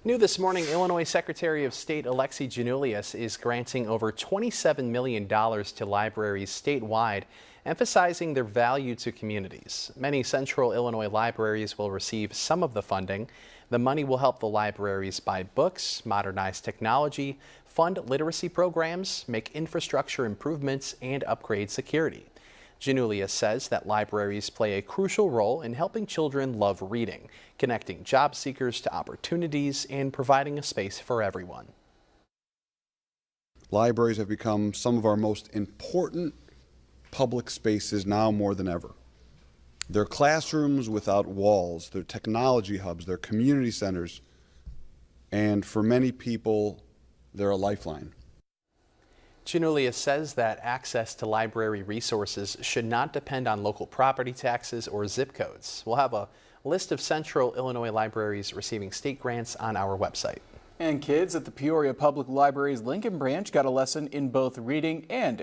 New this morning, Illinois Secretary of State Alexi Giannoulias is granting over $27 million to libraries statewide, emphasizing their value to communities. Many central Illinois libraries will receive some of the funding. The money will help the libraries buy books, modernize technology, fund literacy programs, make infrastructure improvements, and upgrade security. Giannoulias says that libraries play a crucial role in helping children love reading, connecting job seekers to opportunities, and providing a space for everyone. Libraries have become some of our most important public spaces now more than ever. They're classrooms without walls, they're technology hubs, they're community centers, and for many people, they're a lifeline. Giannoulias says that access to library resources should not depend on local property taxes or zip codes. We'll have a list of central Illinois libraries receiving state grants on our website. And kids at the Peoria Public Library's Lincoln branch got a lesson in both reading and